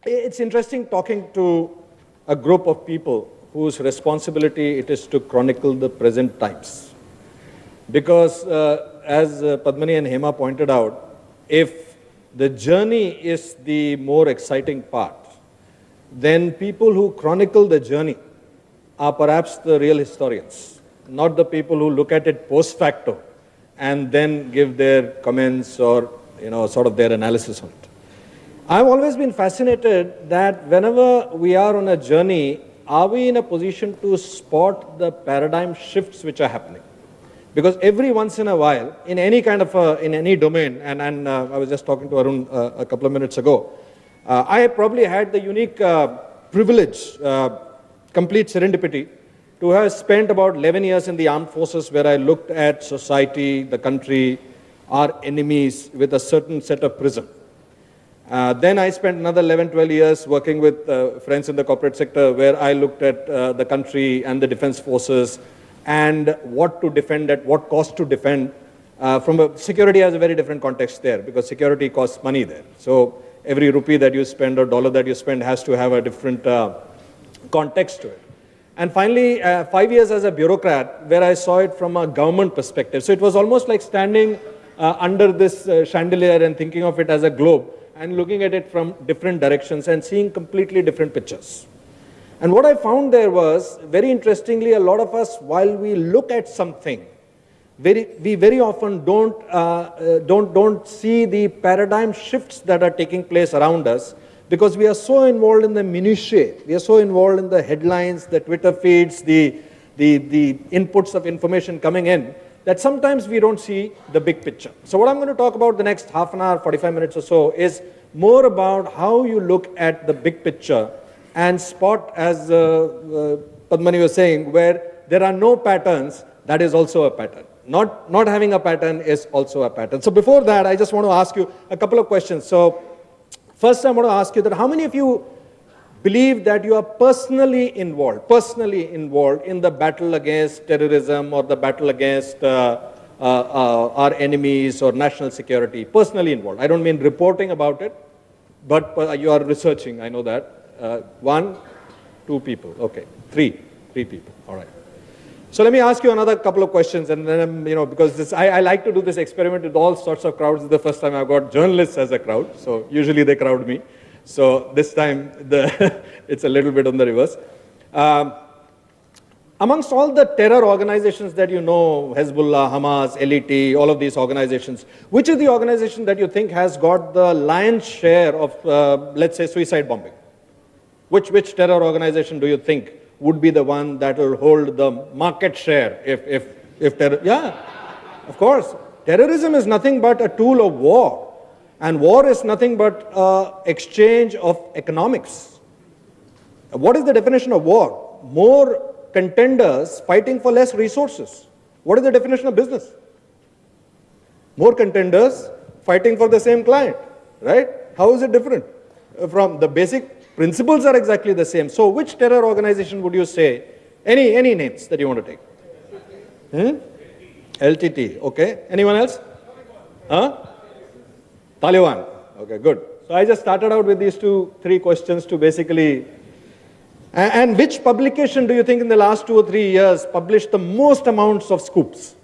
It's interesting talking to a group of people whose responsibility it is to chronicle the present times. Because as Padmani and Hema pointed out, if the journey is the more exciting part, then people who chronicle the journey are perhaps the real historians, not the people who look at it post facto and then give their comments or sort of their analysis on it. I've always been fascinated that whenever we are on a journey, are we in a position to spot the paradigm shifts which are happening? Because every once in a while, in any kind of in any domain, and I was just talking to Arun a couple of minutes ago, I probably had the unique privilege, complete serendipity, to have spent about 11 years in the armed forces where I looked at society, the country, our enemies with a certain set of prism. Then I spent another 11, 12 years working with friends in the corporate sector where I looked at the country and the defense forces and what to defend at what cost to defend. Security has a very different context there because security costs money there. So every rupee that you spend or dollar that you spend has to have a different context to it. And finally, 5 years as a bureaucrat where I saw it from a government perspective. So it was almost like standing under this chandelier and thinking of it as a globe and looking at it from different directions and seeing completely different pictures. And what I found there was, very interestingly, a lot of us, while we look at something, we very often don't see the paradigm shifts that are taking place around us because we are so involved in the minutiae. We are so involved in the headlines, the Twitter feeds, the inputs of information coming in, that sometimes we don't see the big picture. So what I'm going to talk about the next half an hour, 45 minutes or so, is more about how you look at the big picture and spot, as Padmani was saying, where there are no patterns, that is also a pattern. Not having a pattern is also a pattern. So before that, I just want to ask you a couple of questions. So first I want to ask you that how many of you believe that you are personally involved in the battle against terrorism or the battle against our enemies or national security, personally involved? I don't mean reporting about it, but you are researching, I know that. 1, 2 people, okay, 3 people, all right. So let me ask you another couple of questions, and then, because I like to do this experiment with all sorts of crowds. This is the first time I've got journalists as a crowd, so usually they crowd me. So this time, it's a little bit on the reverse. Amongst all the terror organizations that you know, Hezbollah, Hamas, LET, all of these organizations, which is the organization that you think has got the lion's share of, let's say, suicide bombing? Which terror organization do you think would be the one that will hold the market share if terror? Yeah, of course. Terrorism is nothing but a tool of war. And war is nothing but exchange of economics. What is the definition of war? More contenders fighting for less resources. What is the definition of business? More contenders fighting for the same client, right? How is it different? From the basic principles are exactly the same. So which terror organization would you say? Any names that you want to take? LTT, okay. Anyone else? Huh? Taliban. Okay, good. So I just started out with these 3 questions to basically... And which publication do you think in the last 2 or 3 years published the most amounts of scoops?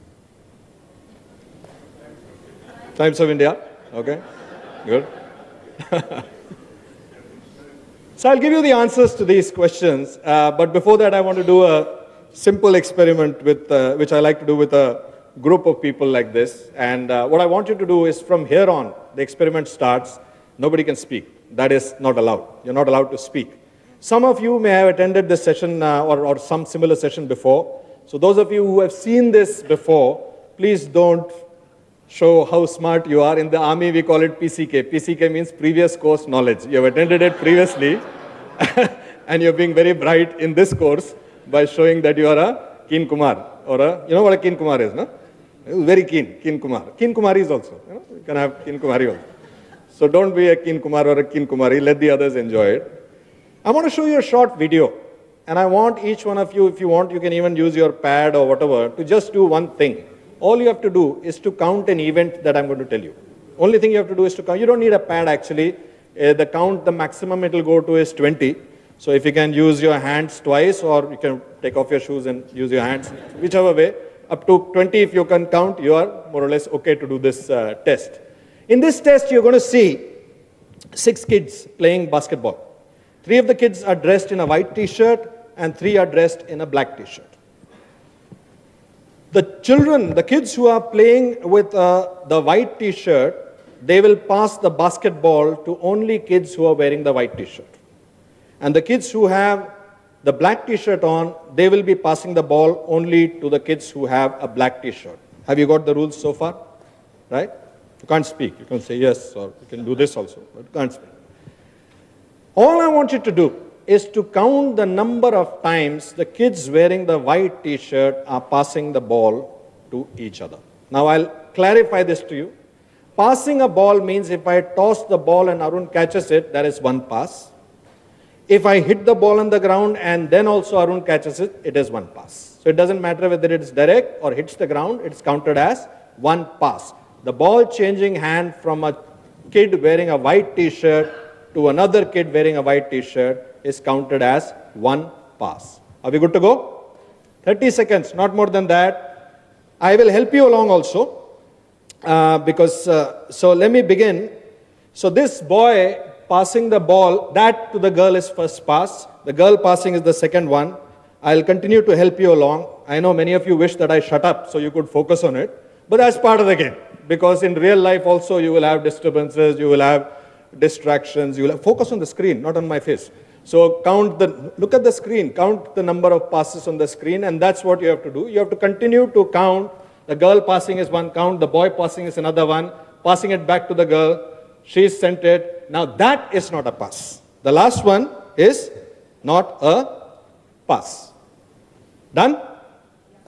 Times of India. Okay, good. So I'll give you the answers to these questions. But before that, I want to do a simple experiment with, which I like to do with a group of people like this. And what I want you to do is from here on, the experiment starts, nobody can speak. That is not allowed. You're not allowed to speak. Some of you may have attended this session or some similar session before. So those of you who have seen this before, please don't show how smart you are. In the army, we call it PCK. PCK means previous course knowledge. You have attended it previously, and you're being very bright in this course by showing that you are a Keen Kumar. Or you know what a Keen Kumar is, no? Very keen, Keen Kumar. Keen Kumaris also. You can have Keen Kumari also. So don't be a Keen Kumar or a Keen Kumari. Let the others enjoy it. I want to show you a short video. And I want each one of you, if you want, you can even use your pad or whatever, to just do one thing. All you have to do is to count an event that I'm going to tell you. Only thing you have to do is to count. You don't need a pad, actually. The count, the maximum it will go to is 20. So if you can use your hands twice, or you can take off your shoes and use your hands, whichever way, up to 20 if you can count, you are more or less okay to do this test. In this test, you're going to see 6 kids playing basketball. 3 of the kids are dressed in a white t-shirt and 3 are dressed in a black t-shirt. The kids who are playing with the white t-shirt, they will pass the basketball to only kids who are wearing the white t-shirt. And the kids who have the black t-shirt on, they will be passing the ball only to the kids who have a black t-shirt. Have you got the rules so far? Right? You can't speak. You can say yes, or you can do this also, but you can't speak. All I want you to do is to count the number of times the kids wearing the white t-shirt are passing the ball to each other. Now I'll clarify this to you. Passing a ball means if I toss the ball and Arun catches it, that is 1 pass. If I hit the ball on the ground and then also Arun catches it, it is 1 pass. So it doesn't matter whether it is direct or hits the ground, it's counted as 1 pass. The ball changing hand from a kid wearing a white t-shirt to another kid wearing a white t-shirt is counted as 1 pass. Are we good to go? 30 seconds, not more than that. I will help you along also. So let me begin. So this boy passing the ball, that to the girl is first pass. The girl passing is the second one. I'll continue to help you along. I know many of you wish that I shut up so you could focus on it. But that's part of the game. Because in real life also you will have disturbances, you will have distractions. You will have, focus on the screen, not on my face. So look at the screen, count the number of passes on the screen, and that's what you have to do. You have to continue to count. The girl passing is 1 count, the boy passing is another 1, passing it back to the girl. She's sent it. Now that is not a pass. The last one is not a pass. Done?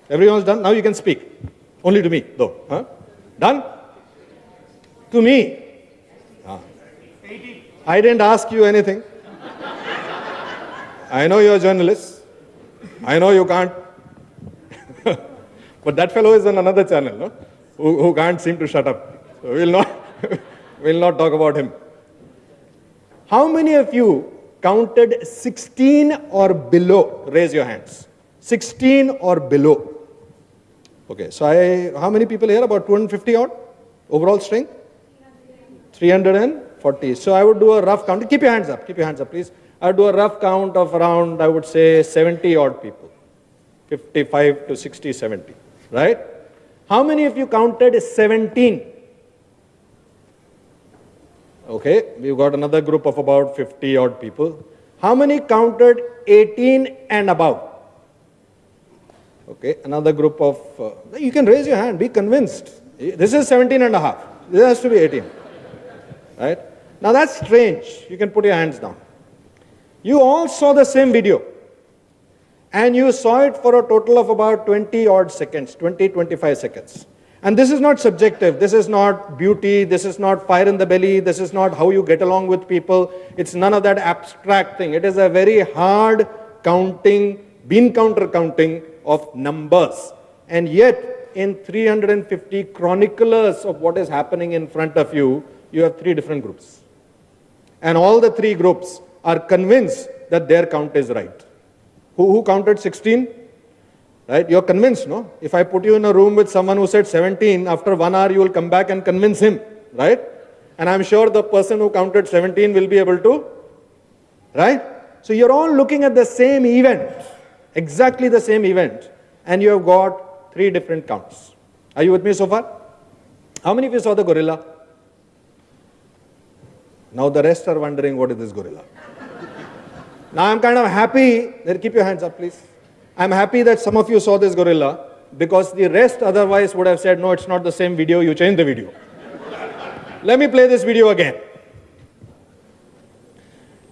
Everyone's done? Now you can speak. Only to me, though. Huh? Done? To me. I didn't ask you anything. I know you're journalists. I know you can't. But that fellow is on another channel, no? Who can't seem to shut up. So we'll not talk about him. How many of you counted 16 or below? Raise your hands. 16 or below. Okay, so how many people here? About 250 odd? Overall strength? 340. So I would do a rough count. Keep your hands up. Keep your hands up, please. I would do a rough count of around, I would say, 70 odd people. 55 to 60, 70. Right? How many of you counted 17? Okay, we've got another group of about 50 odd people. How many counted 18 and above? Okay, another group of, you can raise your hand, be convinced. This is 17 and a half. This has to be 18. Right? Now that's strange. You can put your hands down. You all saw the same video. And you saw it for a total of about 20 odd seconds, 20, 25 seconds. And this is not subjective. This is not beauty. This is not fire in the belly. This is not how you get along with people. It's none of that abstract thing. It is a very hard counting, bean counter counting of numbers. And yet, in 350 chroniclers of what is happening in front of you, you have 3 different groups. And all the 3 groups are convinced that their count is right. Who counted 16? Right? You're convinced, no? If I put you in a room with someone who said 17, after 1 hour you will come back and convince him. Right? And I'm sure the person who counted 17 will be able to. Right? So you're all looking at the same event. Exactly the same event. And you have got 3 different counts. Are you with me so far? How many of you saw the gorilla? Now the rest are wondering, what is this gorilla? Now I'm kind of happy, keep your hands up please. I'm happy that some of you saw this gorilla, because the rest otherwise would have said, no, it's not the same video, you changed the video. Let me play this video again.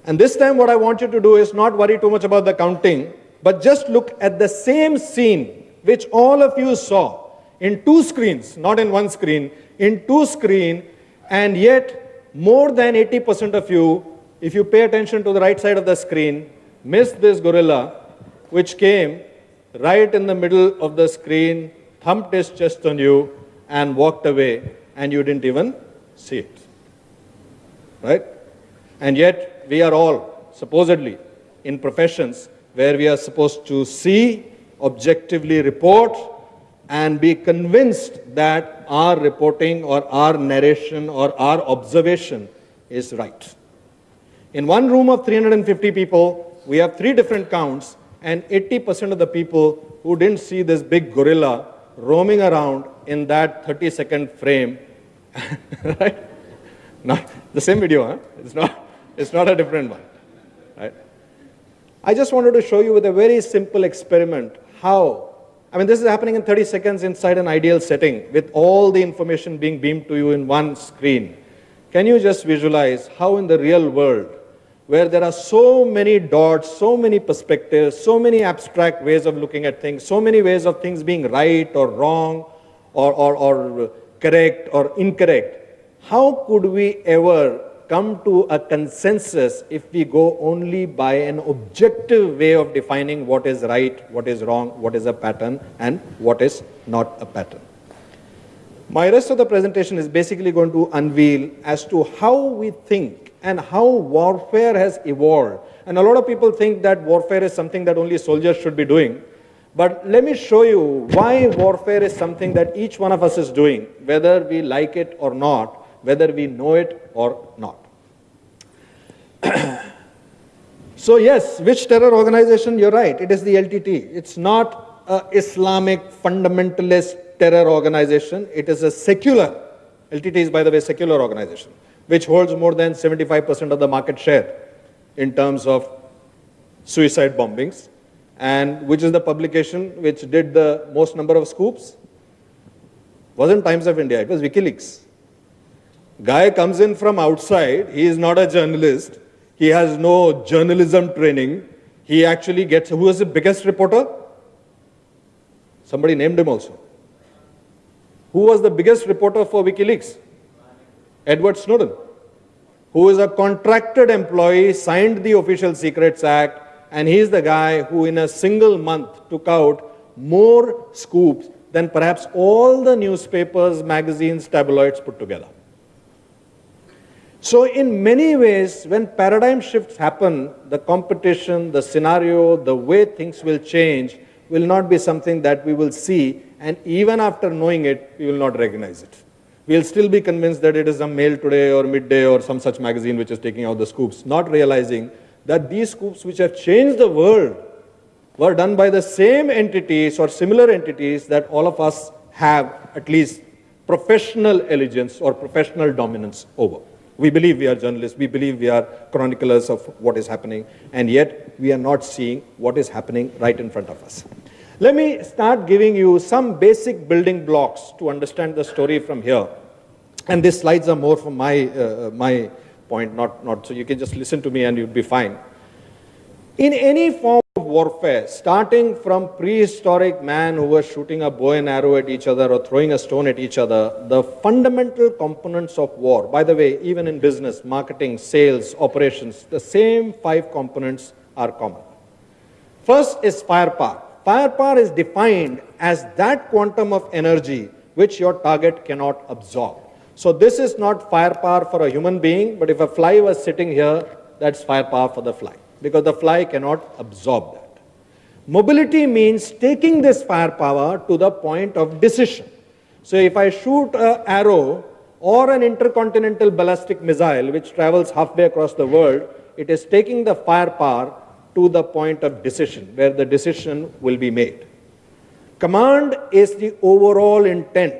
And this time what I want you to do is not worry too much about the counting, but just look at the same scene which all of you saw in 2 screens, not in 1 screen, in 2 screens, and yet more than 80% of you, if you pay attention to the right side of the screen, missed this gorilla, which came right in the middle of the screen, thumped his chest on you, and walked away, and you didn't even see it. Right? And yet, we are all, supposedly, in professions where we are supposed to see, objectively report, and be convinced that our reporting or our narration or our observation is right. In one room of 350 people, we have 3 different counts, and 80% of the people who didn't see this big gorilla roaming around in that 30-second frame, right? Not the same video, huh? It's not a different one, right? I just wanted to show you with a very simple experiment how, I mean, this is happening in 30 seconds inside an ideal setting with all the information being beamed to you in one screen. Can you just visualize how in the real world, where there are so many dots, so many perspectives, so many abstract ways of looking at things, so many ways of things being right or wrong or correct or incorrect, how could we ever come to a consensus if we go only by an objective way of defining what is right, what is wrong, what is a pattern, and what is not a pattern? My rest of the presentation is basically going to unveil as to how we think and how warfare has evolved. And a lot of people think that warfare is something that only soldiers should be doing. But let me show you why warfare is something that each one of us is doing, whether we like it or not, whether we know it or not. So yes, which terror organization? You're right, it is the LTT. It's not an Islamic fundamentalist terror organization. It is a secular, LTT is by the way secular organization, which holds more than 75% of the market share in terms of suicide bombings, and which is the publication which did the most number of scoops. Wasn't Times of India, it was WikiLeaks. Guy comes in from outside, he is not a journalist, he has no journalism training, he actually gets, who was the biggest reporter? Somebody named him also. Who was the biggest reporter for WikiLeaks? Edward Snowden, who is a contracted employee, signed the Official Secrets Act, and he is the guy who in a single month took out more scoops than perhaps all the newspapers, magazines, tabloids put together. So in many ways, when paradigm shifts happen, the competition, the scenario, the way things will change will not be something that we will see, and even after knowing it, we will not recognize it. We'll still be convinced that it is a Mail Today or Midday or some such magazine which is taking out the scoops, not realizing that these scoops which have changed the world were done by the same entities or similar entities that all of us have at least professional allegiance or professional dominance over. We believe we are journalists, we believe we are chroniclers of what is happening, and yet we are not seeing what is happening right in front of us. Let me start giving you some basic building blocks to understand the story from here. And these slides are more from my point, not so you can just listen to me and you'll be fine. In any form of warfare, starting from prehistoric man who was shooting a bow and arrow at each other or throwing a stone at each other, the fundamental components of war, by the way, even in business, marketing, sales, operations, the same 5 components are common. First is firepower. Firepower is defined as that quantum of energy which your target cannot absorb. So this is not firepower for a human being, but if a fly was sitting here, that's firepower for the fly, because the fly cannot absorb that. Mobility means taking this firepower to the point of decision. So if I shoot an arrow or an intercontinental ballistic missile which travels halfway across the world, it is taking the firepower to the point of decision, where the decision will be made. Command is the overall intent,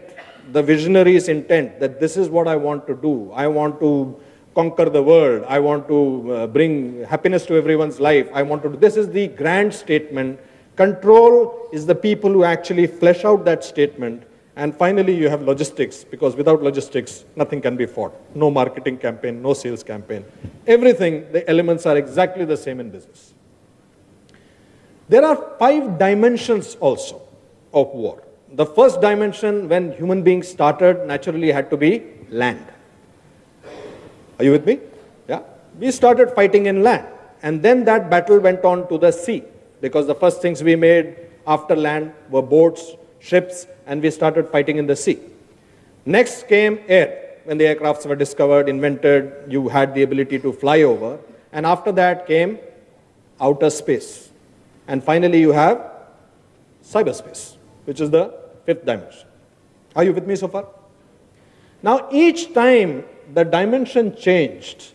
the visionary's intent, that this is what I want to do. I want to conquer the world. I want to bring happiness to everyone's life. I want to do, this is the grand statement. Control is the people who actually flesh out that statement. And finally, you have logistics, because without logistics, nothing can be fought. No marketing campaign, no sales campaign. Everything, the elements are exactly the same in business. There are 5 dimensions also of war. The first dimension, when human beings started, naturally had to be land. Are you with me? Yeah. We started fighting in land. And then that battle went on to the sea, because the first things we made after land were boats, ships, and we started fighting in the sea. Next came air. when the aircrafts were discovered, invented, you had the ability to fly over. And after that came outer space. And finally you have cyberspace, which is the fifth dimension. Are you with me so far? Now, each time the dimension changed,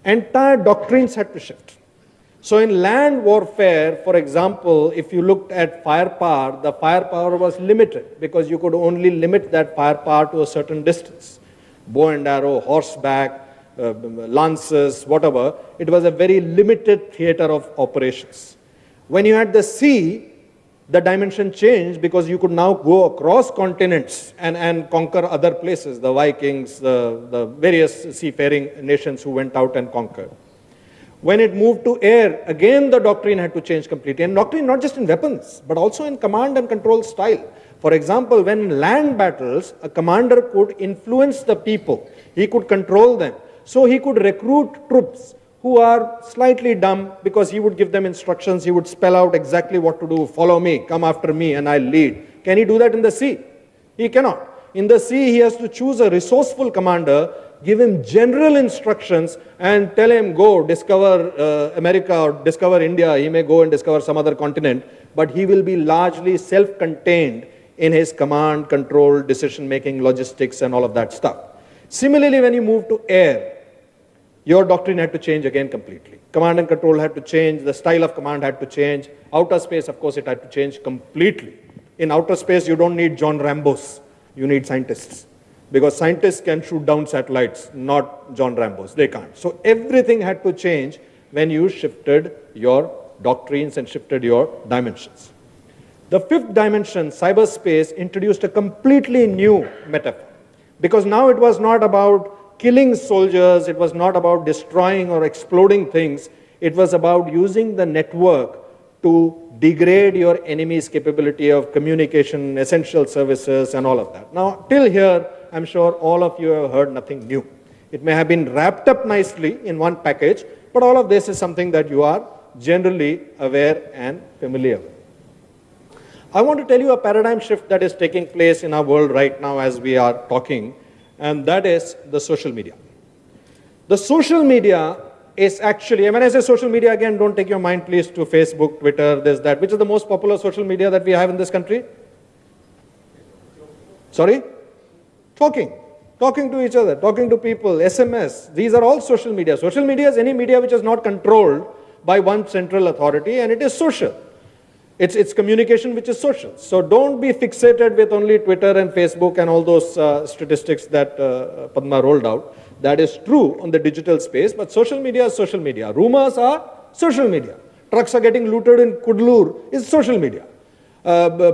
entire doctrines had to shift. So in land warfare, for example, if you looked at firepower, the firepower was limited because you could only limit that firepower to a certain distance. Bow and arrow, horseback, lances, whatever, it was a very limited theater of operations. When you had the sea, the dimension changed because you could now go across continents and conquer other places, the Vikings, the various seafaring nations who went out and conquered. When it moved to air, again the doctrine had to change completely. And doctrine not just in weapons, but also in command and control style. For example, when in land battles, a commander could influence the people. He could control them. So he could recruit troops who are slightly dumb because he would give them instructions. He would spell out exactly what to do. Follow me, come after me, and I'll lead. Can he do that in the sea? He cannot. In the sea, he has to choose a resourceful commander, give him general instructions, and tell him, go, discover America or discover India. He may go and discover some other continent, but he will be largely self-contained in his command, control, decision-making, logistics, and all of that stuff. Similarly, when you move to air, your doctrine had to change again completely. Command and control had to change, the style of command had to change. Outer space, of course, it had to change completely. In outer space, you don't need John Rambos, you need scientists. Because scientists can shoot down satellites, not John Rambos, they can't. So everything had to change when you shifted your doctrines and shifted your dimensions. The fifth dimension, cyberspace, introduced a completely new metaphor. Because now it was not about killing soldiers, it was not about destroying or exploding things, it was about using the network to degrade your enemy's capability of communication, essential services, and all of that. Now, till here, I'm sure all of you have heard nothing new. It may have been wrapped up nicely in one package, but all of this is something that you are generally aware and familiar with. I want to tell you a paradigm shift that is taking place in our world right now as we are talking, and that is the social media. The social media is actually, and when I say social media, again, don't take your mind please to Facebook, Twitter, this, that. Which is the most popular social media that we have in this country? Sorry? Talking to each other, talking to people, SMS. These are all social media. Social media is any media which is not controlled by one central authority, and it is social. It's communication which is social. So don't be fixated with only Twitter and Facebook and all those statistics that Padma rolled out. That is true on the digital space, but social media is social media. Rumors are social media. Trucks are getting looted in Kudlur is social media.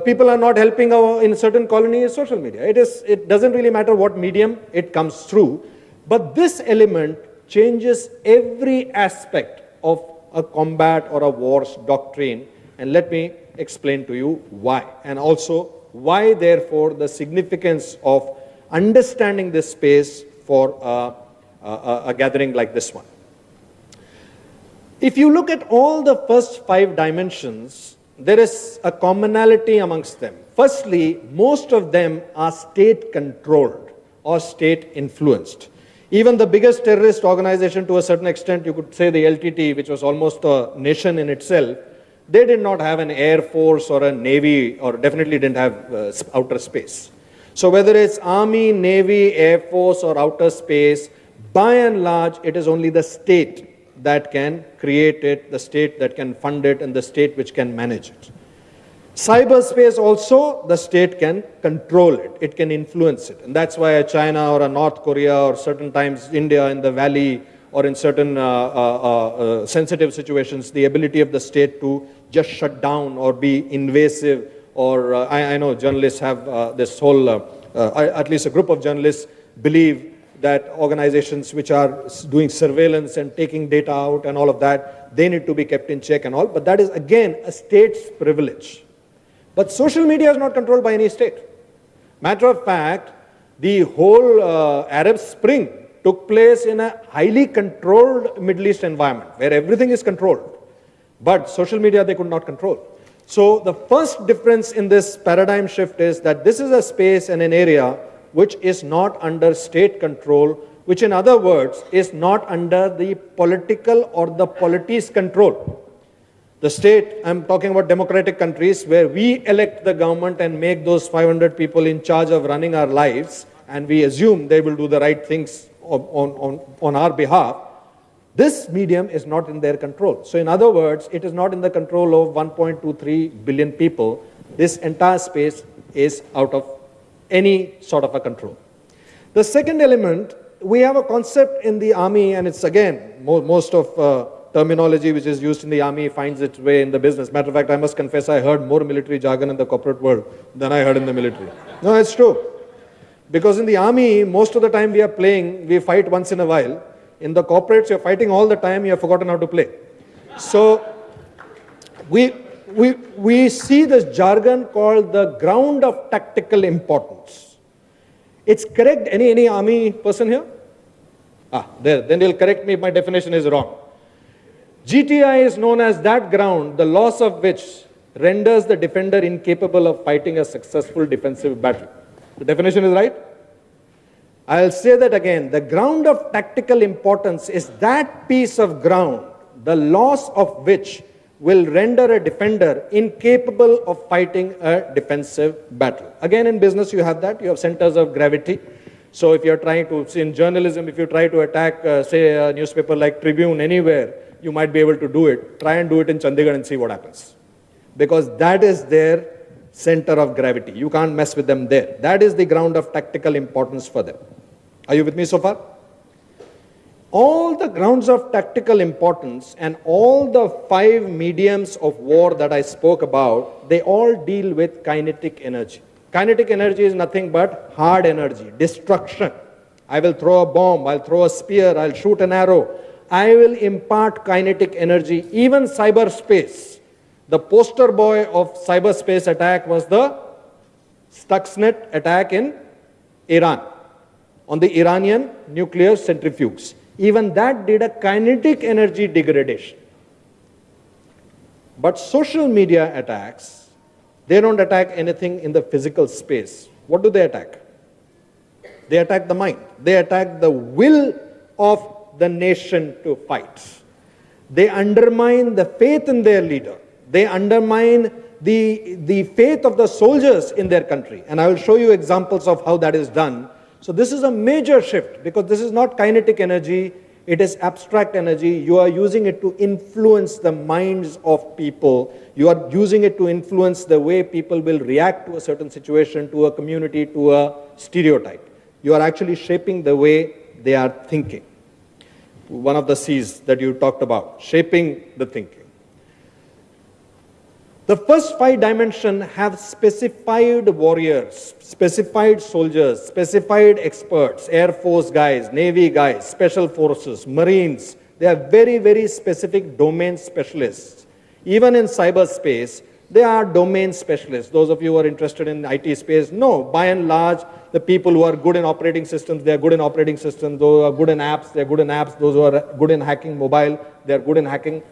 People are not helping in a certain colony is social media. It doesn't really matter what medium it comes through, but this element changes every aspect of a combat or a war's doctrine. And let me explain to you why. And also why, therefore, the significance of understanding this space for a gathering like this one. If you look at all the first 5 dimensions, there is a commonality amongst them. Firstly, most of them are state-controlled or state-influenced. Even the biggest terrorist organization, to a certain extent, you could say the LTT, which was almost a nation in itself, they did not have an air force or a navy, or definitely didn't have outer space. So whether it's army, navy, air force, or outer space, by and large, it is only the state that can create it, the state that can fund it, and the state which can manage it. Cyberspace also, the state can control it, it can influence it. And that's why a China or a North Korea or certain times India in the valley or in certain sensitive situations, the ability of the state to just shut down or be invasive, or I know journalists have this whole, at least a group of journalists believe that organizations which are doing surveillance and taking data out and all of that, they need to be kept in check and all, but that is again a state's privilege. But social media is not controlled by any state. Matter of fact, the whole Arab Spring took place in a highly controlled Middle East environment where everything is controlled. But social media they could not control. So the first difference in this paradigm shift is that this is a space and an area which is not under state control, which in other words is not under the political or the polity's control. The state, I'm talking about democratic countries where we elect the government and make those 500 people in charge of running our lives, and we assume they will do the right things on our behalf. This medium is not in their control. So in other words, it is not in the control of 1.23 billion people. This entire space is out of any sort of a control. The second element, we have a concept in the army, and it's again, most of terminology which is used in the army finds its way in the business. Matter of fact, I must confess, I heard more military jargon in the corporate world than I heard in the military. No, it's true. Because in the army, most of the time we fight once in a while. In the corporates, you're fighting all the time, you have forgotten how to play. So, we see this jargon called the ground of tactical importance. It's correct. Any army person here? There. Then they'll correct me if my definition is wrong. GTI is known as that ground, the loss of which renders the defender incapable of fighting a successful defensive battle. The definition is right? I'll say that again. The ground of tactical importance is that piece of ground, the loss of which will render a defender incapable of fighting a defensive battle. Again, in business, you have that. You have centers of gravity. So if you're trying to, in journalism, if you try to attack, say, a newspaper like Tribune anywhere, you might be able to do it. Try and do it in Chandigarh and see what happens. Because that is their center of gravity. You can't mess with them there. That is the ground of tactical importance for them. Are you with me so far? All the grounds of tactical importance and all the 5 mediums of war that I spoke about, they all deal with kinetic energy. Kinetic energy is nothing but hard energy, destruction. I will throw a bomb, I'll throw a spear, I'll shoot an arrow. I will impart kinetic energy, even cyberspace. The poster boy of cyberspace attack was the Stuxnet attack in Iran, on the Iranian nuclear centrifuges. Even that did a kinetic energy degradation. But social media attacks, they don't attack anything in the physical space. What do they attack? They attack the mind. They attack the will of the nation to fight. They undermine the faith in their leader. They undermine the faith of the soldiers in their country. And I will show you examples of how that is done. So this is a major shift, because this is not kinetic energy, it is abstract energy. You are using it to influence the minds of people. You are using it to influence the way people will react to a certain situation, to a community, to a stereotype. You are actually shaping the way they are thinking. One of the C's that you talked about, shaping the thinking. The first 5 dimensions have specified warriors, specified soldiers, specified experts, Air Force guys, Navy guys, Special Forces, Marines. They are very, very specific domain specialists. Even in cyberspace, they are domain specialists. Those of you who are interested in IT space know, by and large, the people who are good in operating systems, they are good in operating systems. Those who are good in apps, they are good in apps. Those who are good in hacking mobile, they are good in hacking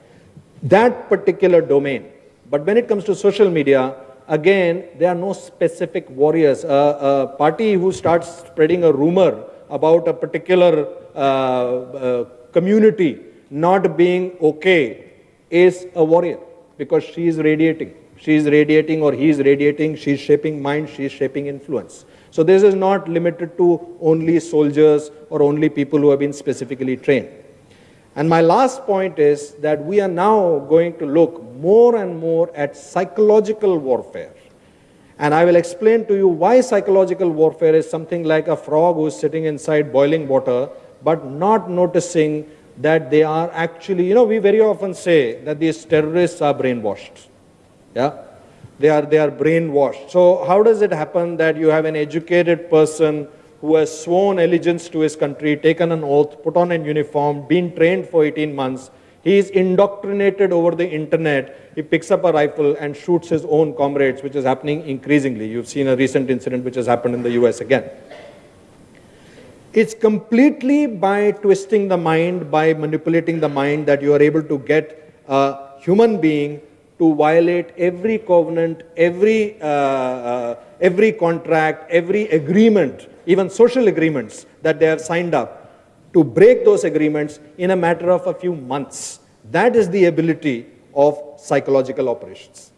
that particular domain. But when it comes to social media, again, there are no specific warriors. A party who starts spreading a rumor about a particular community not being okay is a warrior, because she is radiating. She is radiating, or he is radiating. She is shaping mind, she is shaping influence. So this is not limited to only soldiers or only people who have been specifically trained. And my last point is that we are now going to look more and more at psychological warfare. And I will explain to you why psychological warfare is something like a frog who is sitting inside boiling water, but not noticing that they are actually, we very often say that these terrorists are brainwashed. Yeah? They are brainwashed. So how does it happen that you have an educated person who has sworn allegiance to his country, taken an oath, put on a uniform, been trained for 18 months, he is indoctrinated over the internet, he picks up a rifle and shoots his own comrades, which is happening increasingly. You've seen a recent incident which has happened in the US again. It's completely by twisting the mind, by manipulating the mind, that you are able to get a human being to violate every covenant, every contract, every agreement even social agreements that they have signed up, to break those agreements in a matter of a few months. That is the ability of psychological operations.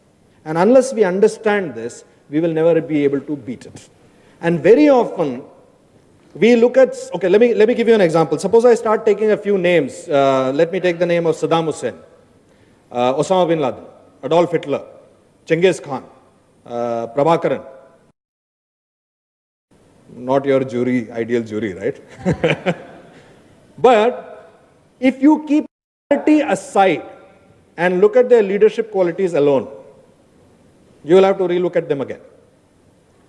And unless we understand this, we will never be able to beat it. And very often, we look at, okay, let me give you an example. Suppose I start taking a few names. Let me take the name of Saddam Hussein, Osama bin Laden, Adolf Hitler, Genghis Khan, Prabhakaran. Not your jury, ideal jury, right? But if you keep quality aside and look at their leadership qualities alone, you will have to relook at them again.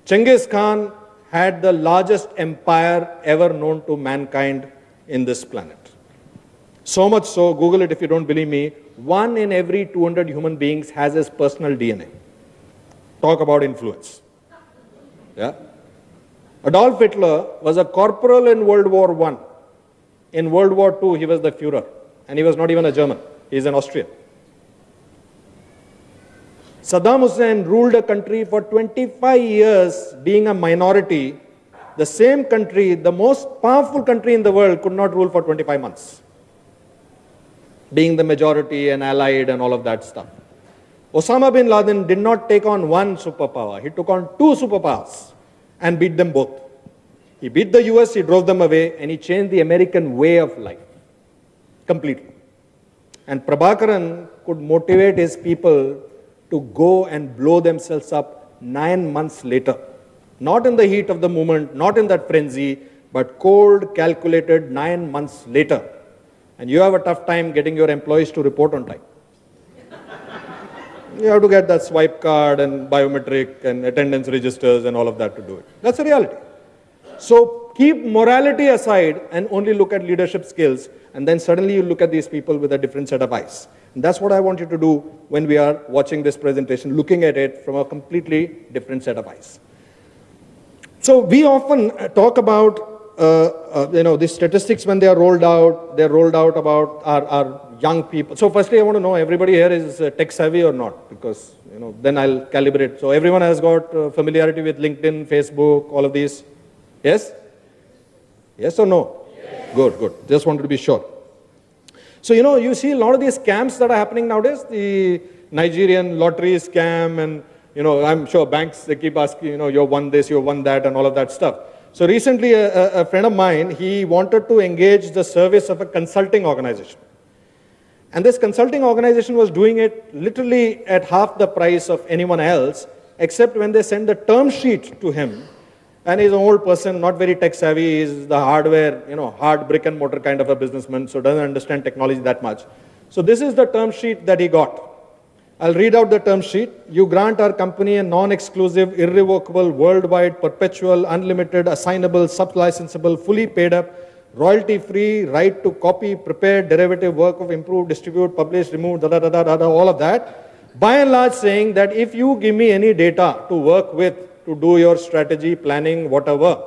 Genghis Khan had the largest empire ever known to mankind in this planet. So much so, Google it if you don't believe me, 1 in every 200 human beings has his personal DNA. Talk about influence. Yeah? Adolf Hitler was a corporal in World War I. In World War II, he was the Führer. And he was not even a German. He is an Austrian. Saddam Hussein ruled a country for 25 years, being a minority. The same country, the most powerful country in the world, could not rule for 25 months, being the majority and allied and all of that stuff. Osama bin Laden did not take on one superpower. He took on 2 superpowers and beat them both. He beat the US, he drove them away, and he changed the American way of life completely. And Prabhakaran could motivate his people to go and blow themselves up 9 months later. Not in the heat of the moment, not in that frenzy, but cold, calculated 9 months later. And you have a tough time getting your employees to report on time. You have to get that swipe card and biometric and attendance registers and all of that to do it. That's the reality. So keep morality aside and only look at leadership skills, and then suddenly you look at these people with a different set of eyes. And that's what I want you to do when we are watching this presentation, looking at it from a completely different set of eyes. So we often talk about these statistics when they are rolled out. They're rolled out about our young people. So firstly, I want to know everybody here is tech savvy or not, because then I'll calibrate. So everyone has got familiarity with LinkedIn, Facebook, all of these. Yes? Yes or no? Yes. Good, good. Just wanted to be sure. So, you see a lot of these scams that are happening nowadays, the Nigerian lottery scam, and, I'm sure banks, they keep asking, you won this, you won that, and all of that stuff. So recently, a friend of mine, he wanted to engage the service of a consulting organization. And this consulting organization was doing it literally at half the price of anyone else, except when they send the term sheet to him. And he's an old person, not very tech savvy. He's the hardware, hard brick and mortar kind of a businessman, so doesn't understand technology that much. So this is the term sheet that he got. I'll read out the term sheet. You grant our company a non-exclusive, irrevocable, worldwide, perpetual, unlimited, assignable, sub-licensable, fully paid up, royalty-free right to copy, prepare, derivative work of improve, distribute, publish, remove, all of that. By and large saying that if you give me any data to work with, to do your strategy, planning, whatever,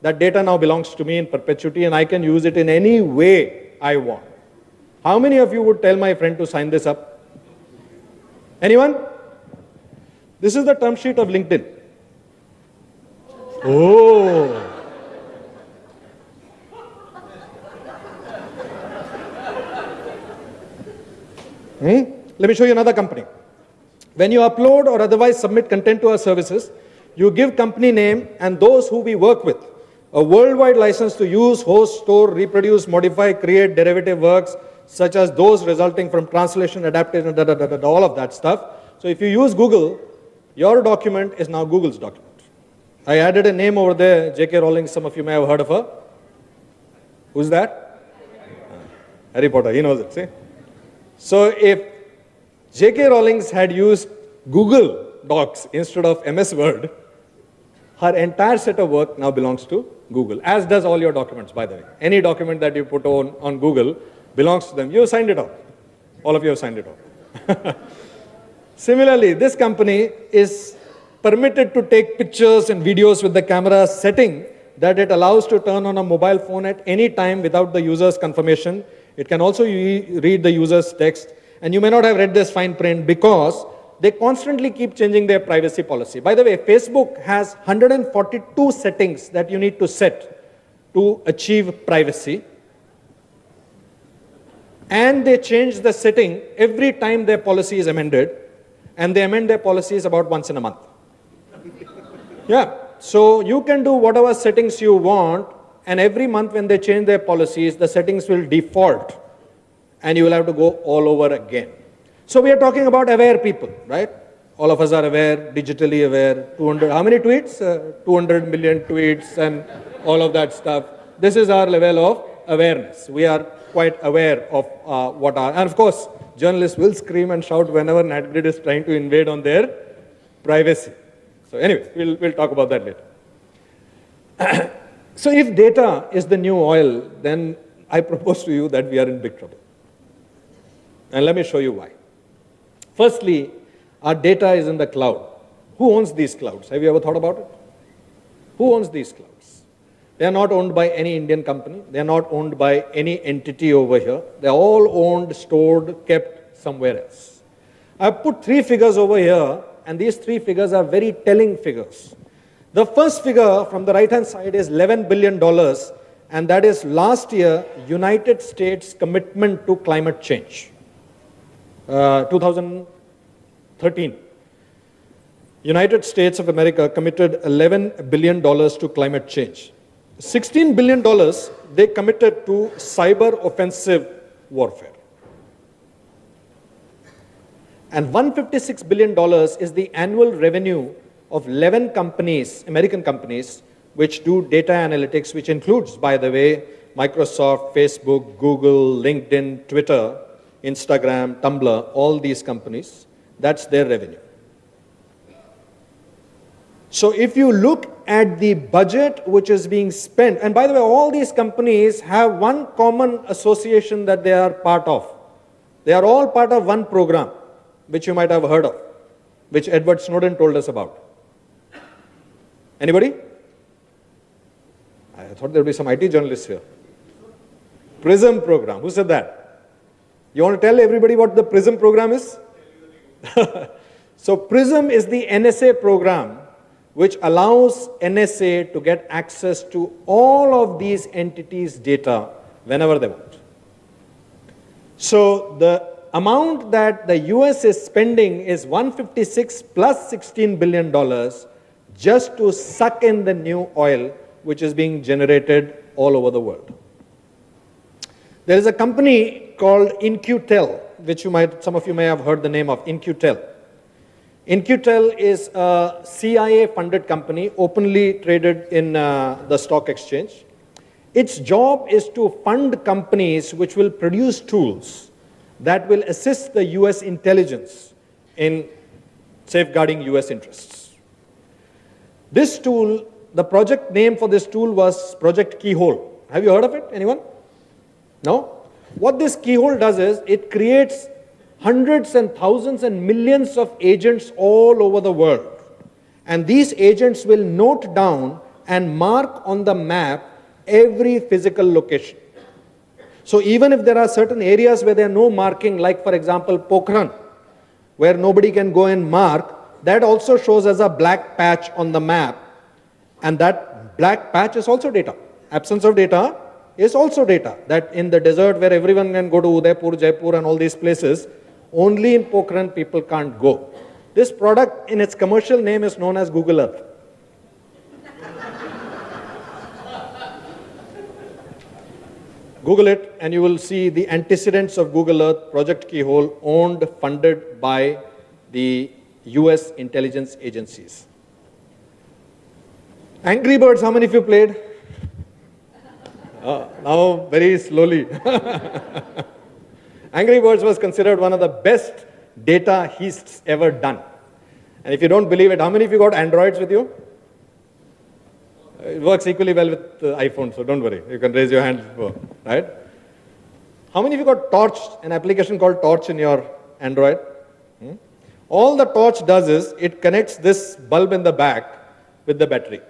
that data now belongs to me in perpetuity and I can use it in any way I want. How many of you would tell my friend to sign this up? Anyone? This is the term sheet of LinkedIn. Oh. Let me show you another company. When you upload or otherwise submit content to our services, you give company name and those who we work with a worldwide license to use, host, store, reproduce, modify, create derivative works, such as those resulting from translation, adaptation, all of that stuff. So if you use Google, your document is now Google's document. I added a name over there, J.K. Rowling, some of you may have heard of her. Who's that? Harry Potter, he knows it, see? So if J.K. Rowling had used Google Docs instead of MS Word, her entire set of work now belongs to Google, as does all your documents, by the way. Any document that you put on Google belongs to them. You signed it off. All of you have signed it off. Similarly, this company is permitted to take pictures and videos with the camera setting that it allows to turn on a mobile phone at any time without the user's confirmation. It can also read the user's text. And you may not have read this fine print because they constantly keep changing their privacy policy. By the way, Facebook has 142 settings that you need to set to achieve privacy. And they change the setting every time their policy is amended, and they amend their policies about once in a month. Yeah, so you can do whatever settings you want, and every month when they change their policies, the settings will default, and you will have to go all over again. So we are talking about aware people, right? All of us are aware, digitally aware, 200, how many tweets? 200 million tweets and all of that stuff. This is our level of awareness. We are quite aware of what are, and of course, journalists will scream and shout whenever NatGrid is trying to invade on their privacy. So anyway, we'll talk about that later. So if data is the new oil, then I propose to you that we are in big trouble. And let me show you why. Firstly, our data is in the cloud. Who owns these clouds? Have you ever thought about it? Who owns these clouds? They are not owned by any Indian company. They are not owned by any entity over here. They are all owned, stored, kept somewhere else. I've put 3 figures over here, and these 3 figures are very telling figures. The first figure from the right-hand side is $11 billion, and that is last year United States commitment to climate change. 2013. United States of America committed $11 billion to climate change. $16 billion they committed to cyber offensive warfare. And $156 billion is the annual revenue of 11 companies, American companies, which do data analytics, which includes, by the way, Microsoft, Facebook, Google, LinkedIn, Twitter, Instagram, Tumblr, all these companies. That's their revenue. So if you look at the budget which is being spent, and by the way, all these companies have one common association that they are part of. They are all part of one program, which you might have heard of, which Edward Snowden told us about. Anybody? I thought there would be some IT journalists here. PRISM program. Who said that? You want to tell everybody what the PRISM program is? So PRISM is the NSA program which allows NSA to get access to all of these entities' data whenever they want. So the amount that the US is spending is 156 plus $16 billion just to suck in the new oil which is being generated all over the world. There is a company called In-Q-Tel, which some of you may have heard the name of, In-Q-Tel. In-Q-Tel is a CIA-funded company, openly traded in the stock exchange. Its job is to fund companies which will produce tools that will assist the US intelligence in safeguarding US interests. This tool, the project name for this tool was Project Keyhole. Have you heard of it? Anyone? No? What this keyhole does is, it creates hundreds and thousands and millions of agents all over the world. And these agents will note down and mark on the map every physical location. So even if there are certain areas where there are no marking, like for example Pokhran, where nobody can go and mark, that also shows as a black patch on the map. And that black patch is also data. Absence of data is also data. That in the desert where everyone can go to Udaipur, Jaipur and all these places, only in Pokhran people can't go. This product in its commercial name is known as Google Earth. Google it and you will see the antecedents of Google Earth, Project Keyhole, owned, funded by the US intelligence agencies. Angry Birds, how many of you played? Now very slowly. Angry Birds was considered one of the best data heists ever done. And if you don't believe it, how many of you got Androids with you? It works equally well with iPhone, so don't worry. You can raise your hand, right? How many of you got Torch, an application called Torch in your Android? All the Torch does is, it connects this bulb in the back with the battery.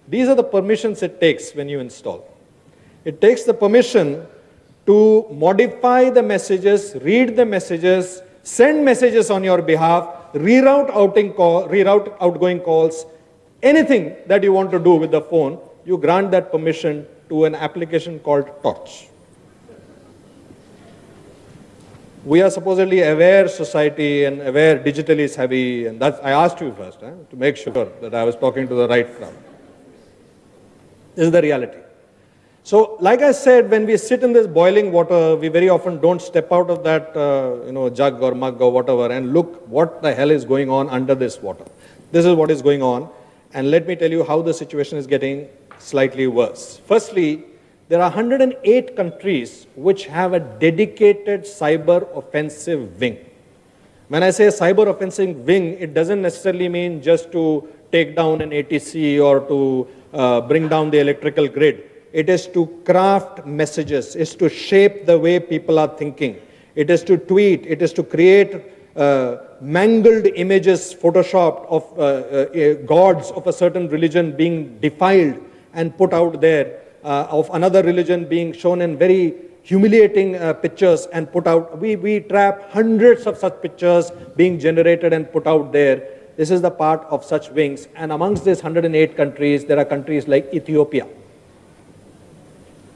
These are the permissions it takes when you install. It takes the permission to modify the messages, read the messages, send messages on your behalf, reroute outgoing calls, anything that you want to do with the phone, you grant that permission to an application called Torch. We are supposedly aware society and aware digitally savvy, and that's, I asked you first to make sure that I was talking to the right crowd. This is the reality. So, like I said, when we sit in this boiling water, we very often don't step out of that jug or mug or whatever and look what the hell is going on under this water. This is what is going on, and let me tell you how the situation is getting slightly worse. Firstly, there are 108 countries which have a dedicated cyber offensive wing. When I say cyber offensive wing, it doesn't necessarily mean just to take down an ATC or to bring down the electrical grid. It is to craft messages, it's to shape the way people are thinking. It is to tweet, it is to create mangled images, photoshopped of gods of a certain religion being defiled and put out there, of another religion being shown in very humiliating pictures and put out. We trap hundreds of such pictures being generated and put out there. This is the part of such wings. And amongst these 108 countries, there are countries like Ethiopia.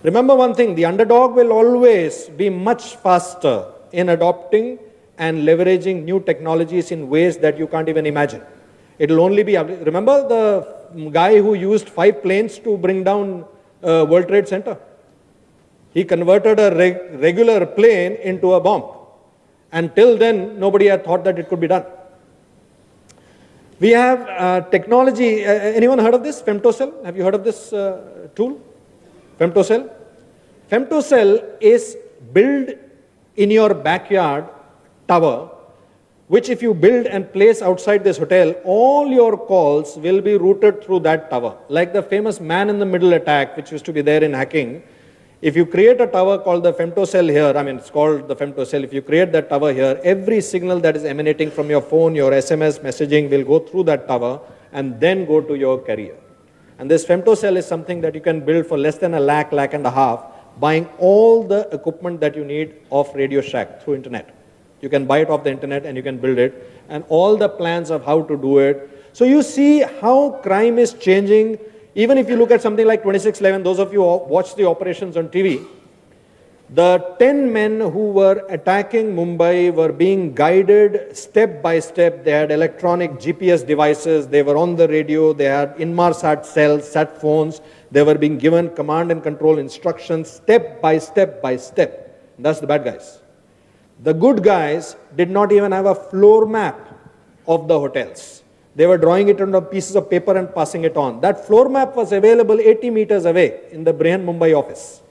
Remember one thing, the underdog will always be much faster in adopting and leveraging new technologies in ways that you can't even imagine. It will only be, remember the guy who used 5 planes to bring down World Trade Center? He converted a regular plane into a bomb. Until then, nobody had thought that it could be done. We have technology, anyone heard of this? Femtocell? Have you heard of this tool? Femtocell? Femtocell is built in your backyard tower, which if you build and place outside this hotel, all your calls will be routed through that tower. Like the famous man-in-the-middle attack, which used to be there in hacking. If you create a tower called the femtocell here, it's called the femtocell, if you create that tower here, every signal that is emanating from your phone, your SMS messaging will go through that tower and then go to your carrier. And this femtocell is something that you can build for less than a lakh and a half, buying all the equipment that you need off Radio Shack through internet. You can buy it off the internet and you can build it, and all the plans of how to do it. So you see how crime is changing. Even if you look at something like 2611, those of you who watch the operations on TV, the 10 men who were attacking Mumbai were being guided step by step. They had electronic GPS devices, they were on the radio, they had Inmarsat cells, sat phones, they were being given command and control instructions step by step by step. That's the bad guys. The good guys did not even have a floor map of the hotels. They were drawing it on pieces of paper and passing it on. That floor map was available 80 meters away in the Brihan Mumbai office.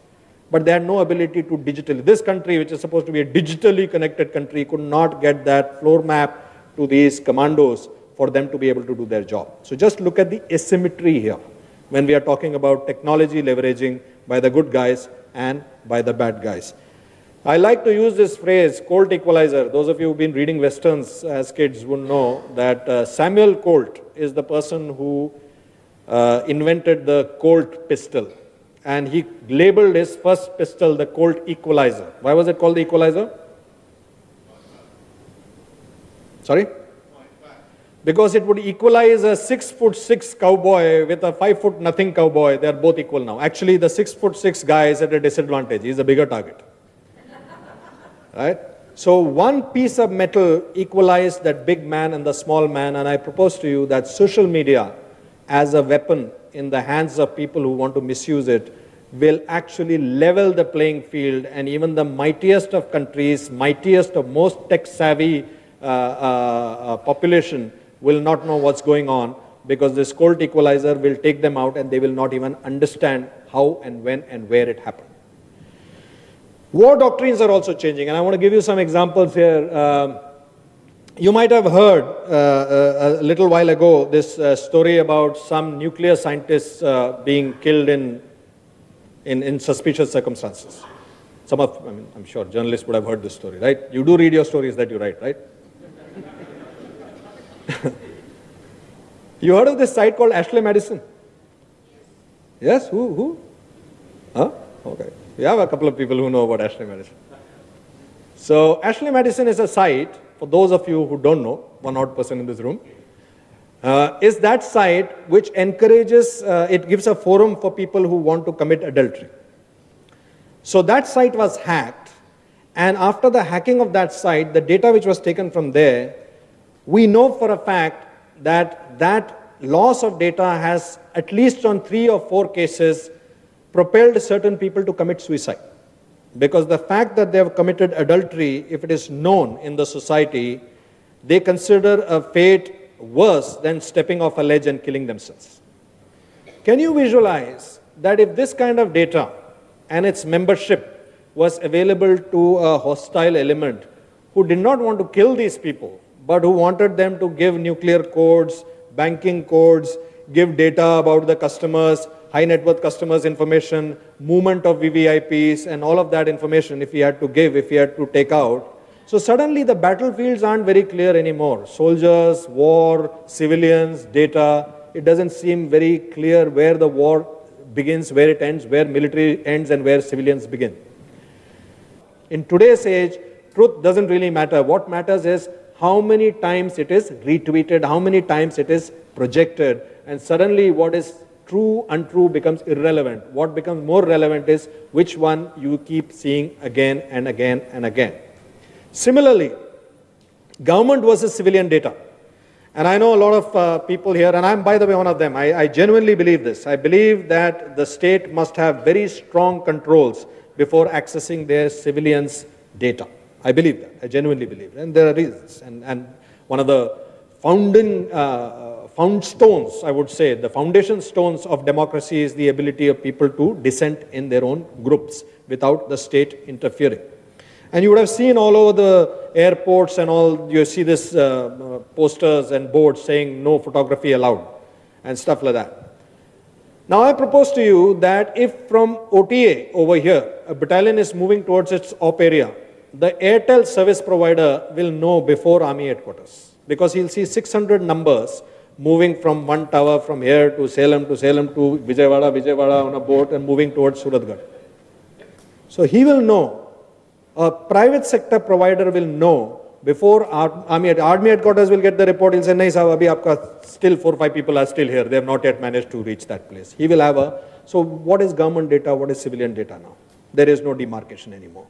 But they had no ability to digitally. This country, which is supposed to be a digitally connected country, could not get that floor map to these commandos for them to be able to do their job. So just look at the asymmetry here when we are talking about technology leveraging by the good guys and by the bad guys. I like to use this phrase, Colt equalizer. Those of you who've been reading Westerns as kids would know that Samuel Colt is the person who invented the Colt pistol. And he labeled his first pistol the Colt equalizer. Why was it called the equalizer? Sorry? Because it would equalize a 6'6" cowboy with a 5' nothing cowboy. They are both equal now. Actually, the 6'6" guy is at a disadvantage. He's a bigger target. Right? So one piece of metal equalized that big man and the small man, and I propose to you that social media as a weapon in the hands of people who want to misuse it will actually level the playing field, and even the mightiest of countries, mightiest of most tech-savvy population will not know what's going on, because this Colt equalizer will take them out and they will not even understand how and when and where it happened. War doctrines are also changing, and I want to give you some examples here. You might have heard a little while ago this story about some nuclear scientists being killed in suspicious circumstances. I'm sure journalists would have heard this story, right? You do read your stories that you write, right? You heard of this site called Ashley Madison? Yes? Who? Huh? Okay. We have a couple of people who know about Ashley Madison. So Ashley Madison is a site for those of you who don't know, 1% in this room, is that site which encourages, it gives a forum for people who want to commit adultery. So that site was hacked, and after the hacking of that site, the data which was taken from there, we know for a fact that that loss of data has, at least on 3 or 4 cases, propelled certain people to commit suicide. Because the fact that they have committed adultery, if it is known in the society, they consider a fate worse than stepping off a ledge and killing themselves. Can you visualize that if this kind of data and its membership was available to a hostile element who did not want to kill these people, but who wanted them to give nuclear codes, banking codes, give data about the customers, high net worth customers information, movement of VVIPs, and all of that information if he had to give, if he had to take out. So suddenly the battlefields aren't very clear anymore. Soldiers, war, civilians, data. It doesn't seem very clear where the war begins, where it ends, where military ends, and where civilians begin. In today's age, truth doesn't really matter. What matters is how many times it is retweeted, how many times it is projected, and suddenly what is true, untrue becomes irrelevant. What becomes more relevant is which one you keep seeing again and again and again. Similarly, government versus civilian data. And I know a lot of people here, and I'm, by the way, one of them. I genuinely believe this. I believe that the state must have very strong controls before accessing their civilians' data. I believe that. I genuinely believe it. And there are reasons. And one of the found stones, I would say, the foundation stones of democracy is the ability of people to dissent in their own groups without the state interfering. And you would have seen all over the airports and all, you see this posters and boards saying no photography allowed and stuff like that. Now I propose to you that if from OTA over here, a battalion is moving towards its op area, the Airtel service provider will know before army headquarters, because he'll see 600 numbers moving from one tower from here to Salem to Vijayawada on a boat and moving towards Suratgarh. So he will know. A private sector provider will know before army headquarters will get the report. He'll say, "Nahi sahab, abhi aapka still 4 or 5 people are still here. They have not yet managed to reach that place." He will have a. So what is government data? What is civilian data now? There is no demarcation anymore.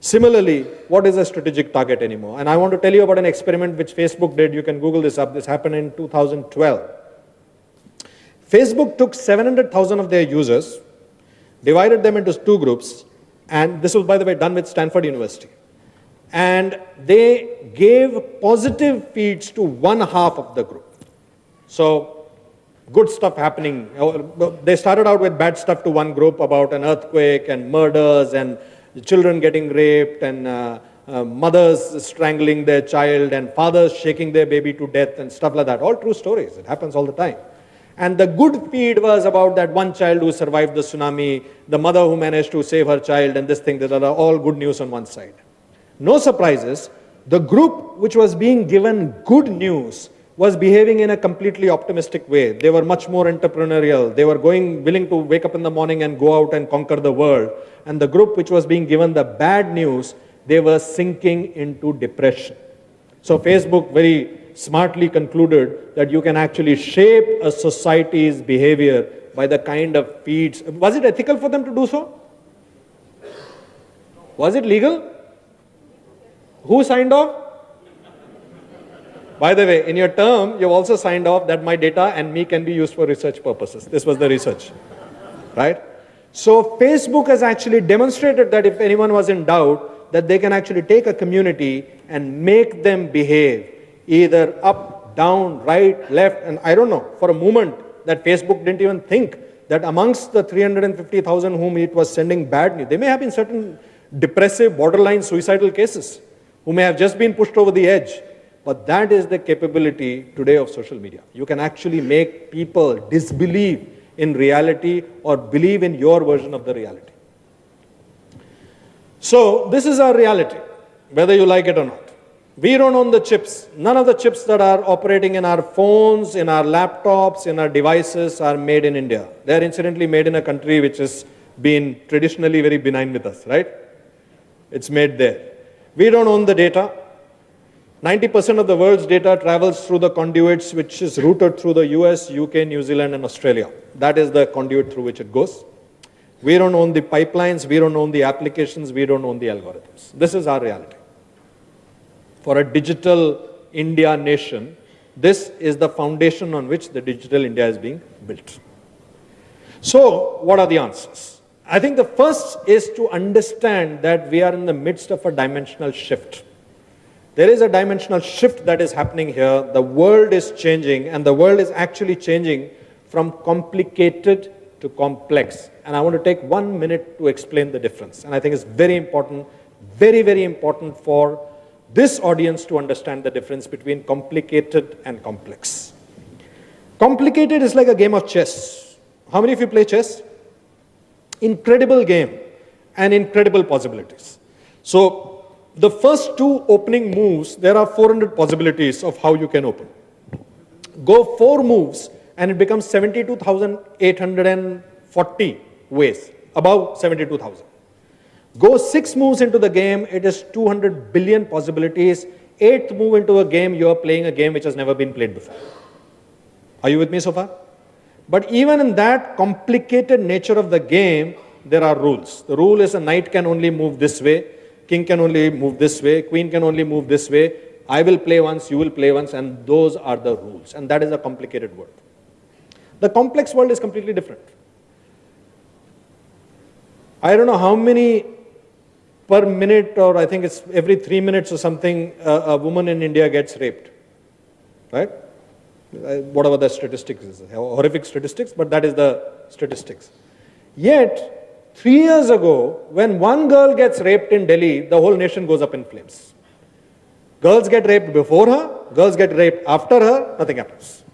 Similarly, what is a strategic target anymore? And I want to tell you about an experiment which Facebook did. You can Google this up. This happened in 2012. Facebook took 700,000 of their users, divided them into 2 groups. And this was, by the way, done with Stanford University. And they gave positive feeds to 1/2 of the group. So, good stuff happening. They started out with bad stuff to one group about an earthquake and murders and children getting raped and mothers strangling their child and fathers shaking their baby to death and stuff like that. All true stories. It happens all the time. And the good feed was about that one child who survived the tsunami, the mother who managed to save her child, and this thing, that are all good news on one side. No surprises, the group which was being given good news was behaving in a completely optimistic way. They were much more entrepreneurial. They were willing to wake up in the morning and go out and conquer the world. And the group which was being given the bad news, they were sinking into depression. So Facebook very smartly concluded that you can actually shape a society's behavior by the kind of feeds. Was it ethical for them to do so? Was it legal? Who signed off? By the way, in your term, you've also signed off that my data and me can be used for research purposes. This was the research, right? So Facebook has actually demonstrated that if anyone was in doubt, that they can actually take a community and make them behave either up, down, right, left, and I don't know, for a moment that Facebook didn't even think that amongst the 350,000 whom it was sending bad news, there may have been certain depressive, borderline suicidal cases who may have just been pushed over the edge. But that is the capability today of social media. You can actually make people disbelieve in reality or believe in your version of the reality. So this is our reality, whether you like it or not. We don't own the chips. None of the chips that are operating in our phones, in our laptops, in our devices are made in India. They are incidentally made in a country which has been traditionally very benign with us, right? It's made there. We don't own the data. 90% of the world's data travels through the conduits which is routed through the US, UK, New Zealand, and Australia. That is the conduit through which it goes. We don't own the pipelines, we don't own the applications, we don't own the algorithms. This is our reality. For a digital India nation, this is the foundation on which the digital India is being built. So, what are the answers? I think the first is to understand that we are in the midst of a dimensional shift. There is a dimensional shift that is happening here. The world is changing, and the world is actually changing from complicated to complex. And I want to take 1 minute to explain the difference. And I think it's very important, very, very important for this audience to understand the difference between complicated and complex. Complicated is like a game of chess. How many of you play chess? Incredible game and incredible possibilities. So the first two opening moves, there are 400 possibilities of how you can open. Go 4 moves and it becomes 72,840 ways, above 72,000. Go 6 moves into the game, it is 200 billion possibilities. 8th move into a game, you are playing a game which has never been played before. Are you with me so far? But even in that complicated nature of the game, there are rules. The rule is a knight can only move this way, king can only move this way, queen can only move this way. I will play once, you will play once, and those are the rules. And that is a complicated world. The complex world is completely different. I don't know how many per minute, or I think it's every 3 minutes or something, a woman in India gets raped, right? Whatever the statistics is, horrific statistics, but that is the statistics. Yet, 3 years ago, when one girl gets raped in Delhi, the whole nation goes up in flames. Girls get raped before her, girls get raped after her, nothing happens.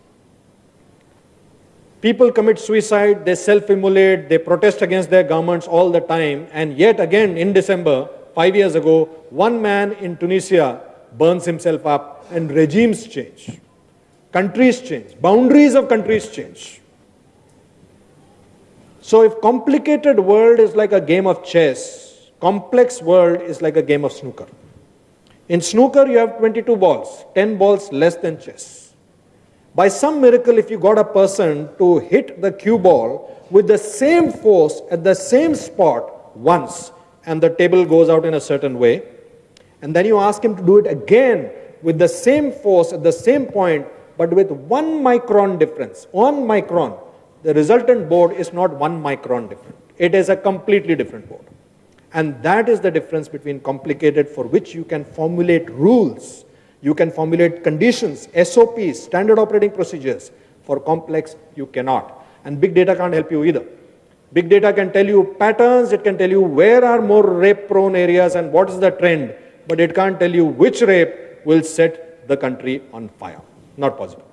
People commit suicide, they self-immolate, they protest against their governments all the time, and yet again in December, 5 years ago, one man in Tunisia burns himself up and regimes change. Countries change, boundaries of countries change. So if complicated world is like a game of chess, complex world is like a game of snooker. In snooker you have 22 balls, 10 balls less than chess. By some miracle, if you got a person to hit the cue ball with the same force at the same spot once, and the table goes out in a certain way, and then you ask him to do it again with the same force at the same point, but with 1 micron difference, 1 micron, the resultant board is not 1 micron different. It is a completely different board. And that is the difference between complicated, for which you can formulate rules, you can formulate conditions, SOPs, standard operating procedures. For complex, you cannot. And big data can't help you either. Big data can tell you patterns, it can tell you where are more rape-prone areas and what is the trend, but it can't tell you which rape will set the country on fire. Not possible.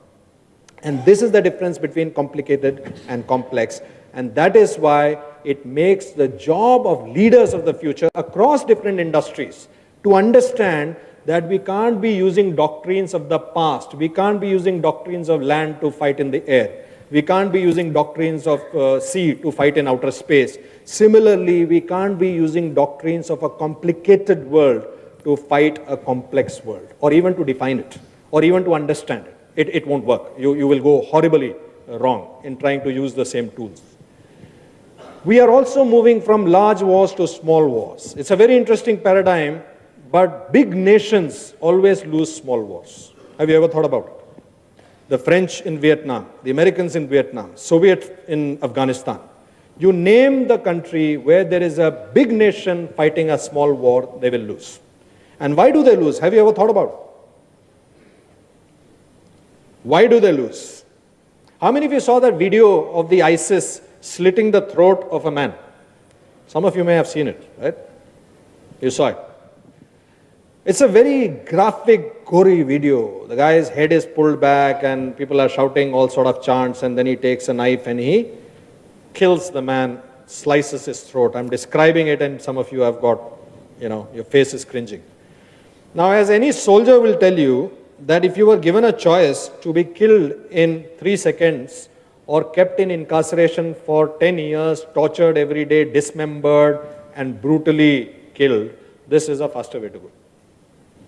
And this is the difference between complicated and complex. And that is why it makes the job of leaders of the future across different industries to understand that we can't be using doctrines of the past. We can't be using doctrines of land to fight in the air. We can't be using doctrines of sea to fight in outer space. Similarly, we can't be using doctrines of a complicated world to fight a complex world, or even to define it, or even to understand it. It won't work. You will go horribly wrong in trying to use the same tools. We are also moving from large wars to small wars. It's a very interesting paradigm, but big nations always lose small wars. Have you ever thought about it? The French in Vietnam, the Americans in Vietnam, Soviets in Afghanistan. You name the country where there is a big nation fighting a small war, they will lose. And why do they lose? Have you ever thought about it? Why do they lose? How many of you saw that video of the ISIS slitting the throat of a man? Some of you may have seen it, right? You saw it. It's a very graphic, gory video. The guy's head is pulled back and people are shouting all sort of chants, and then he takes a knife and he kills the man, slices his throat. I'm describing it and some of you have got, your face is cringing. Now, as any soldier will tell you, that if you were given a choice to be killed in 3 seconds or kept in incarceration for 10 years, tortured every day, dismembered and brutally killed, this is a faster way to go.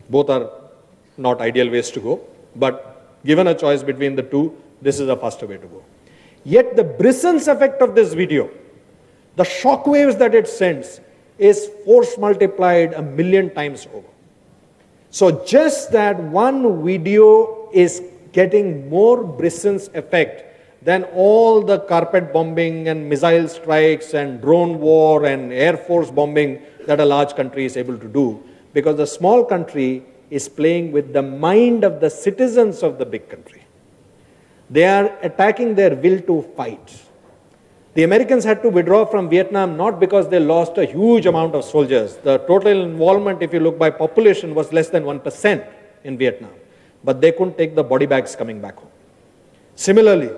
Both are not ideal ways to go, but given a choice between the two, this is a faster way to go. Yet the brisance effect of this video, the shock waves that it sends, is force multiplied 1,000,000 times over. So just that one video is getting more brisance effect than all the carpet bombing and missile strikes and drone war and air force bombing that a large country is able to do, because the small country is playing with the mind of the citizens of the big country. They are attacking their will to fight. The Americans had to withdraw from Vietnam not because they lost a huge amount of soldiers. The total involvement, if you look by population, was less than 1% in Vietnam. But they couldn't take the body bags coming back home. Similarly,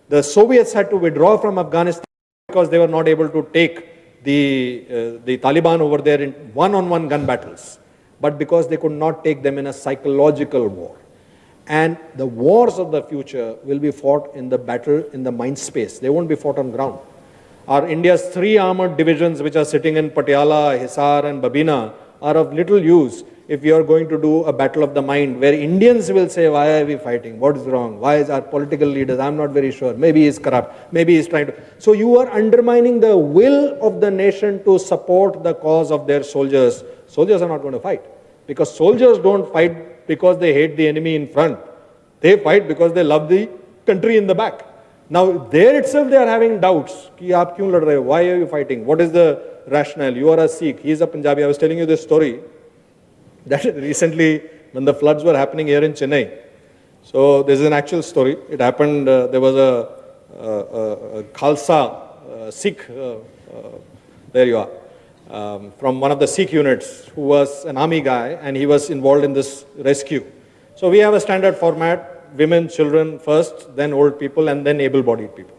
the Soviets had to withdraw from Afghanistan because they were not able to take the Taliban over there in one-on-one gun battles, but because they could not take them in a psychological war. And the wars of the future will be fought in the battle in the mind space. They won't be fought on ground. Our India's 3 armored divisions, which are sitting in Patiala, Hisar and Babina, are of little use if you are going to do a battle of the mind, where Indians will say, why are we fighting? What is wrong? Why is our political leaders? I'm not very sure. Maybe he's corrupt. Maybe he's trying to... So you are undermining the will of the nation to support the cause of their soldiers. Soldiers are not going to fight, because soldiers don't fight because they hate the enemy in front. They fight because they love the country in the back. Now, there itself they are having doubts. Ki aap kyun lad rahe ho? Why are you fighting? What is the rationale? You are a Sikh. He is a Punjabi. I was telling you this story that recently when the floods were happening here in Chennai. So this is an actual story. It happened, there was a Khalsa Sikh, there you are, from one of the Sikh units who was an army guy, and he was involved in this rescue. So we have a standard format: women, children first, then old people, and then able-bodied people.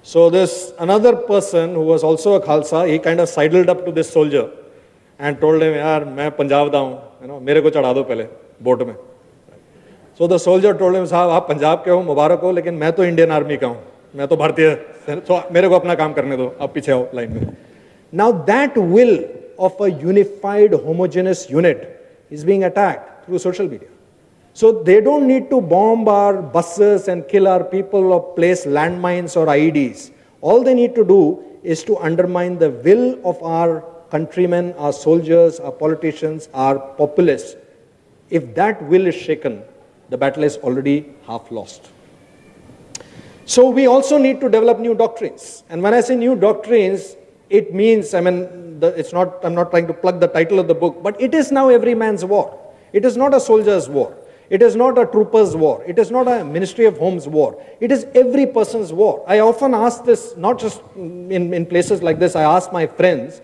So this another person who was also a Khalsa, he kind of sidled up to this soldier and told him, yaar, main Punjab da hu, mere ko chadha do pehle boat mein. So the soldier told him, साहब आप पंजाब के हो, मुबारक हो, लेकिन मैं तो Indian army का हूँ, मैं तो भारतीय, तो मेरे को अपना काम करने दो, आप पीछे आओ लाइन में. Now that will of a unified homogeneous unit is being attacked through social media. So they don't need to bomb our buses and kill our people or place landmines or IEDs. All they need to do is to undermine the will of our countrymen, our soldiers, our politicians, our populace. If that will is shaken, the battle is already half lost. So we also need to develop new doctrines. And when I say new doctrines, it means, I'm not trying to plug the title of the book, but it is now every man's war. It is not a soldier's war. It is not a trooper's war. It is not a Ministry of Home's war. It is every person's war. I often ask this, not just in places like this, I ask my friends,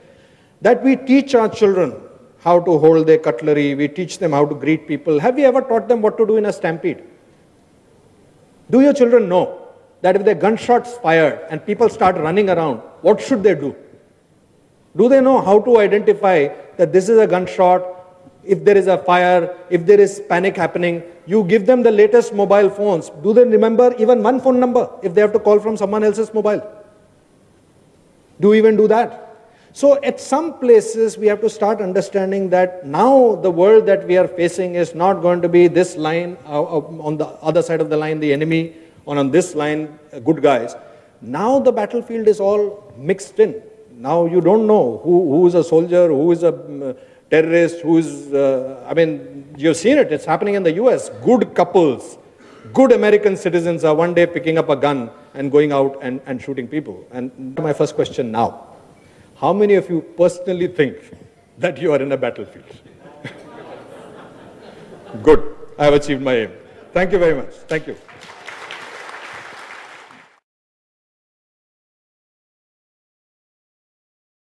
that we teach our children how to hold their cutlery, we teach them how to greet people. Have you ever taught them what to do in a stampede? Do your children know that if the gunshot's fired and people start running around, what should they do? Do they know how to identify that this is a gunshot? If there is a fire, if there is panic happening, you give them the latest mobile phones. Do they remember even one phone number if they have to call from someone else's mobile? Do you even do that? So at some places we have to start understanding that now the world that we are facing is not going to be this line, on the other side of the line the enemy, or on this line good guys. Now the battlefield is all mixed in. Now you don't know who is a soldier, who is a terrorist, who is, you've seen it, it's happening in the US. Good couples, good American citizens are one day picking up a gun and going out and shooting people. And my first question now, how many of you personally think that you are in a battlefield? Good, I have achieved my aim. Thank you very much. Thank you.